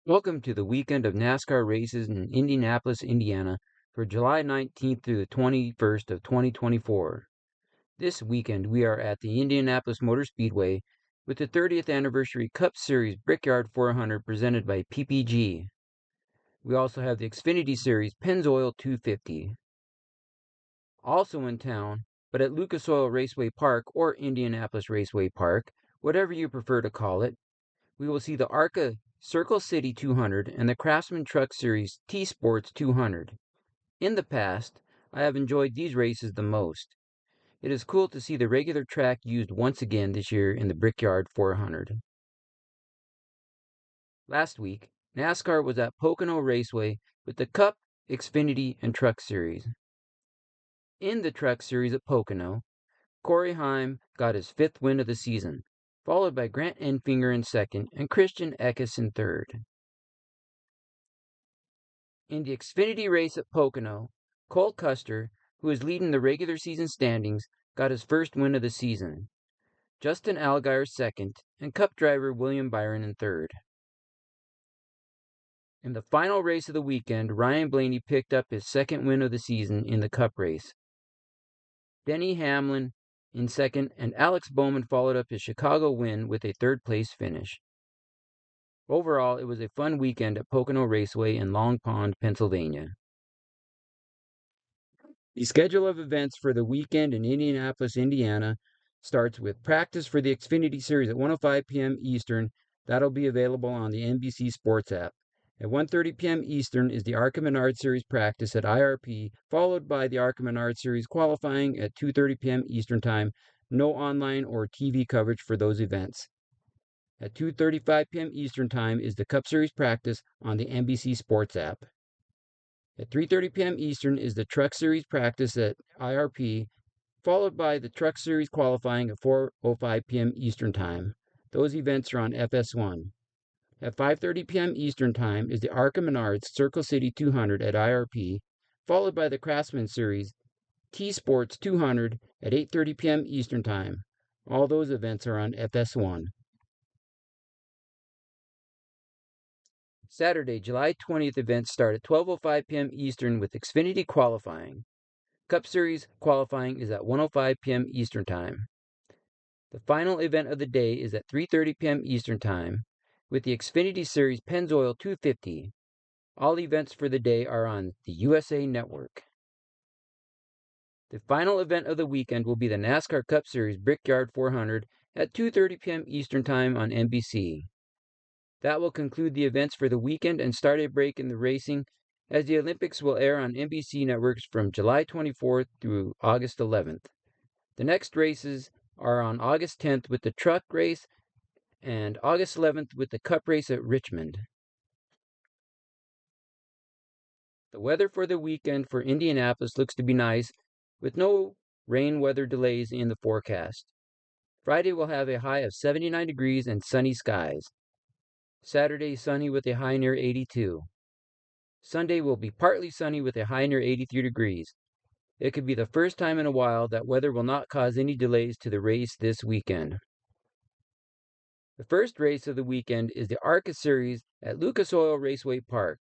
Welcome to the weekend of NASCAR races in Indianapolis, Indiana for July 19th through the 21st of 2024. This weekend we are at the Indianapolis Motor Speedway with the 30th Anniversary Cup Series Brickyard 400 presented by PPG. We also have the Xfinity Series Pennzoil 250. Also in town, but at Lucas Oil Raceway Park or Indianapolis Raceway Park, whatever you prefer to call it, we will see the ARCA Circle City 200 and the Craftsman Truck Series T-Sports 200. In the past, I have enjoyed these races the most. It is cool to see the regular track used once again this year in the Brickyard 400. Last week, NASCAR was at Pocono Raceway with the Cup, Xfinity, and Truck Series. In the Truck Series at Pocono, Corey Heim got his 5th win of the season, followed by Grant Enfinger in 2nd and Christian Eckes in 3rd. In the Xfinity race at Pocono, Cole Custer, who is leading the regular season standings, got his 1st win of the season. Justin Allgaier 2nd, and Cup driver William Byron in 3rd. In the final race of the weekend, Ryan Blaney picked up his 2nd win of the season in the Cup race. Denny Hamlin in 2nd, and Alex Bowman followed up his Chicago win with a 3rd-place finish. Overall, it was a fun weekend at Pocono Raceway in Long Pond, Pennsylvania. The schedule of events for the weekend in Indianapolis, Indiana starts with practice for the Xfinity Series at 1:05 p.m. Eastern. That'll be available on the NBC Sports app. At 1:30 p.m. Eastern is the ARCA Menard Series practice at IRP, followed by the ARCA Menard Series qualifying at 2:30 p.m. Eastern Time. No online or TV coverage for those events. At 2:35 p.m. Eastern Time is the Cup Series practice on the NBC Sports app. At 3:30 p.m. Eastern is the Truck Series practice at IRP, followed by the Truck Series qualifying at 4:05 p.m. Eastern Time. Those events are on FS1. At 5:30 p.m. Eastern Time is the ARCA Menards Circle City 200 at IRP, followed by the Craftsman Series T-Sports 200 at 8:30 p.m. Eastern Time. All those events are on FS1. Saturday, July 20th events start at 12:05 p.m. Eastern with Xfinity qualifying. Cup Series qualifying is at 1:05 p.m. Eastern Time. The final event of the day is at 3:30 p.m. Eastern Time with the Xfinity Series Pennzoil 250. All events for the day are on the USA Network. The final event of the weekend will be the NASCAR Cup Series Brickyard 400 at 2:30 p.m. Eastern Time on NBC. That will conclude the events for the weekend and start a break in the racing, as the Olympics will air on NBC networks from July 24th through August 11th. The next races are on August 10th with the truck race and August 11th with the Cup race at Richmond. The weather for the weekend for Indianapolis looks to be nice, with no rain weather delays in the forecast. Friday will have a high of 79 degrees and sunny skies. Saturday sunny with a high near 82. Sunday will be partly sunny with a high near 83 degrees. It could be the first time in a while that weather will not cause any delays to the race this weekend. The first race of the weekend is the ARCA Series at Lucas Oil Raceway Park.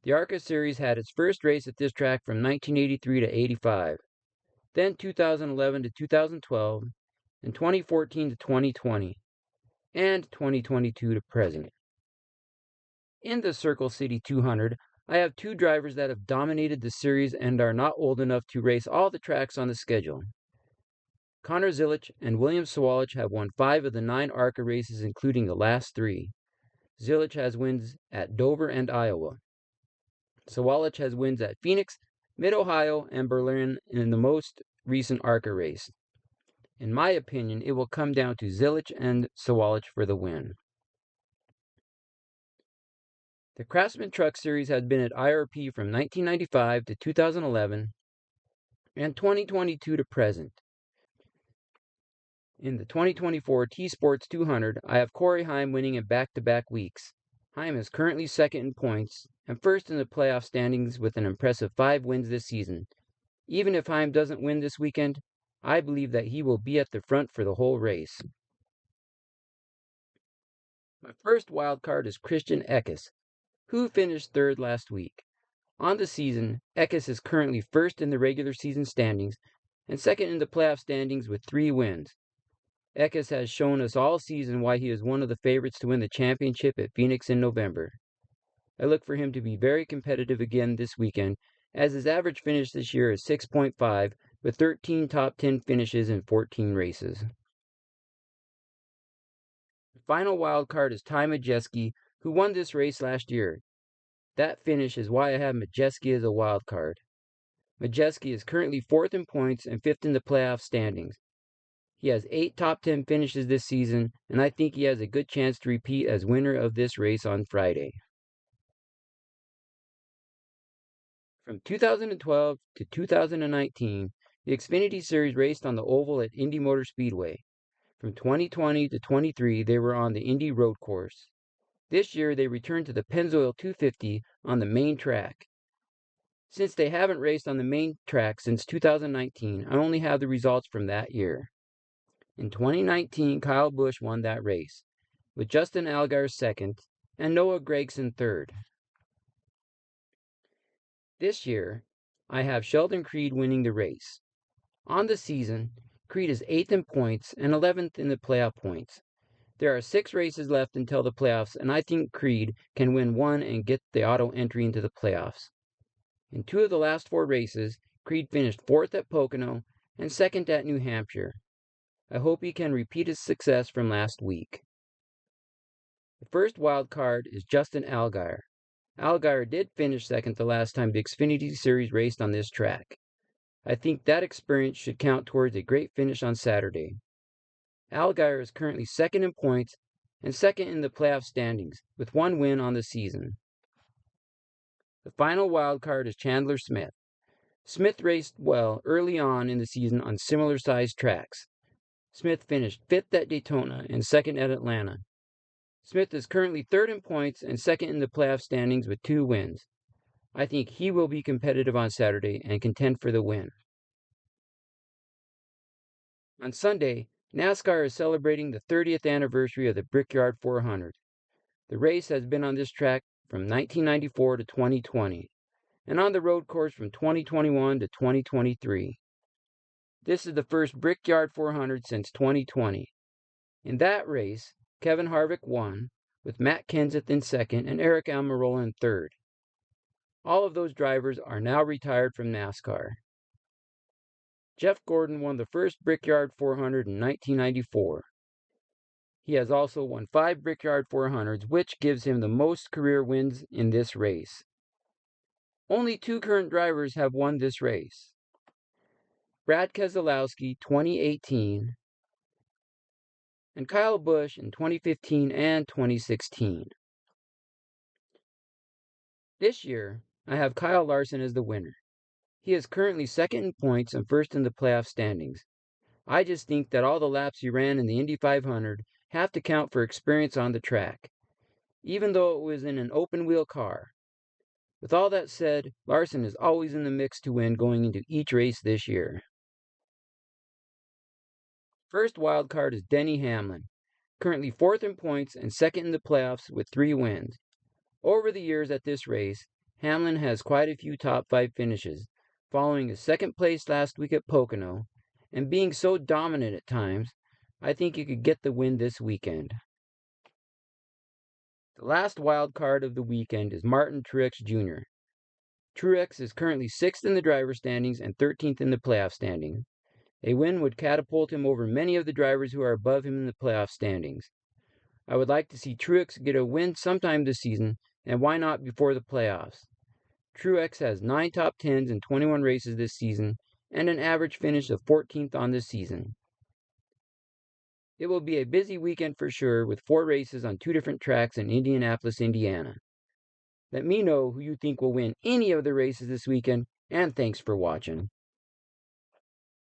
The ARCA Series had its first race at this track from 1983 to 85, then 2011 to 2012, and 2014 to 2020, and 2022 to present. In the Circle City 200, I have 2 drivers that have dominated the series and are not old enough to race all the tracks on the schedule. Connor Zilisch and William Sawalich have won 5 of the 9 ARCA races, including the last 3. Zilisch has wins at Dover and Iowa. Sawalich has wins at Phoenix, Mid-Ohio, and Berlin in the most recent ARCA race. In my opinion, it will come down to Zilisch and Sawalich for the win. The Craftsman Truck Series has been at IRP from 1995 to 2011 and 2022 to present. In the 2024 T-Sports 200, I have Corey Heim winning in back-to-back weeks. Heim is currently 2nd in points and 1st in the playoff standings with an impressive 5 wins this season. Even if Heim doesn't win this weekend, I believe that he will be at the front for the whole race. My first wild card is Christian Eckes, Who finished third last week? On the season, Eckes is currently first in the regular season standings and second in the playoff standings with 3 wins. Eckes has shown us all season why he is one of the favorites to win the championship at Phoenix in November. I look for him to be very competitive again this weekend, as his average finish this year is 6.5 with 13 top 10 finishes in 14 races. The final wild card is Ty Majeski, who won this race last year. That finish is why I have Majeski as a wild card. Majeski is currently 4th in points and 5th in the playoff standings. He has 8 top 10 finishes this season, and I think he has a good chance to repeat as winner of this race on Friday. From 2012 to 2019, the Xfinity Series raced on the oval at Indy Motor Speedway. From 2020 to 23, they were on the Indy road course. This year, they returned to the Pennzoil 250 on the main track. Since they haven't raced on the main track since 2019, I only have the results from that year. In 2019, Kyle Busch won that race, with Justin Allgaier second and Noah Gragson third. This year, I have Sheldon Creed winning the race. On the season, Creed is 8th in points and 11th in the playoff points. There are 6 races left until the playoffs, and I think Creed can win one and get the auto entry into the playoffs. In 2 of the last 4 races, Creed finished 4th at Pocono and 2nd at New Hampshire. I hope he can repeat his success from last week. The first wild card is Justin Allgaier. Allgaier did finish 2nd the last time the Xfinity Series raced on this track. I think that experience should count towards a great finish on Saturday. Allgaier is currently 2nd in points and 2nd in the playoff standings, with 1 win on the season. The final wild card is Chandler Smith. Smith raced well early on in the season on similar-sized tracks. Smith finished 5th at Daytona and 2nd at Atlanta. Smith is currently 3rd in points and 2nd in the playoff standings with 2 wins. I think he will be competitive on Saturday and contend for the win. On Sunday, NASCAR is celebrating the 30th anniversary of the Brickyard 400. The race has been on this track from 1994 to 2020, and on the road course from 2021 to 2023. This is the first Brickyard 400 since 2020. In that race, Kevin Harvick won, with Matt Kenseth in 2nd and Eric Almirola in 3rd. All of those drivers are now retired from NASCAR. Jeff Gordon won the first Brickyard 400 in 1994. He has also won 5 Brickyard 400s, which gives him the most career wins in this race. Only 2 current drivers have won this race. Brad Keselowski, 2018, and Kyle Busch in 2015 and 2016. This year, I have Kyle Larson as the winner. He is currently 2nd in points and 1st in the playoff standings. I just think that all the laps he ran in the Indy 500 have to count for experience on the track, even though it was in an open-wheel car. With all that said, Larson is always in the mix to win going into each race this year. First wild card is Denny Hamlin, currently 4th in points and 2nd in the playoffs with 3 wins. Over the years at this race, Hamlin has quite a few top 5 finishes, following a 2nd place last week at Pocono, and being so dominant at times, I think he could get the win this weekend. The last wild card of the weekend is Martin Truex Jr. Truex is currently 6th in the driver's standings and 13th in the playoff standings. A win would catapult him over many of the drivers who are above him in the playoff standings. I would like to see Truex get a win sometime this season, and why not before the playoffs? Truex has 9 top 10s in 21 races this season, and an average finish of 14th on the season. It will be a busy weekend for sure, with 4 races on 2 different tracks in Indianapolis, Indiana. Let me know who you think will win any of the races this weekend, and thanks for watching.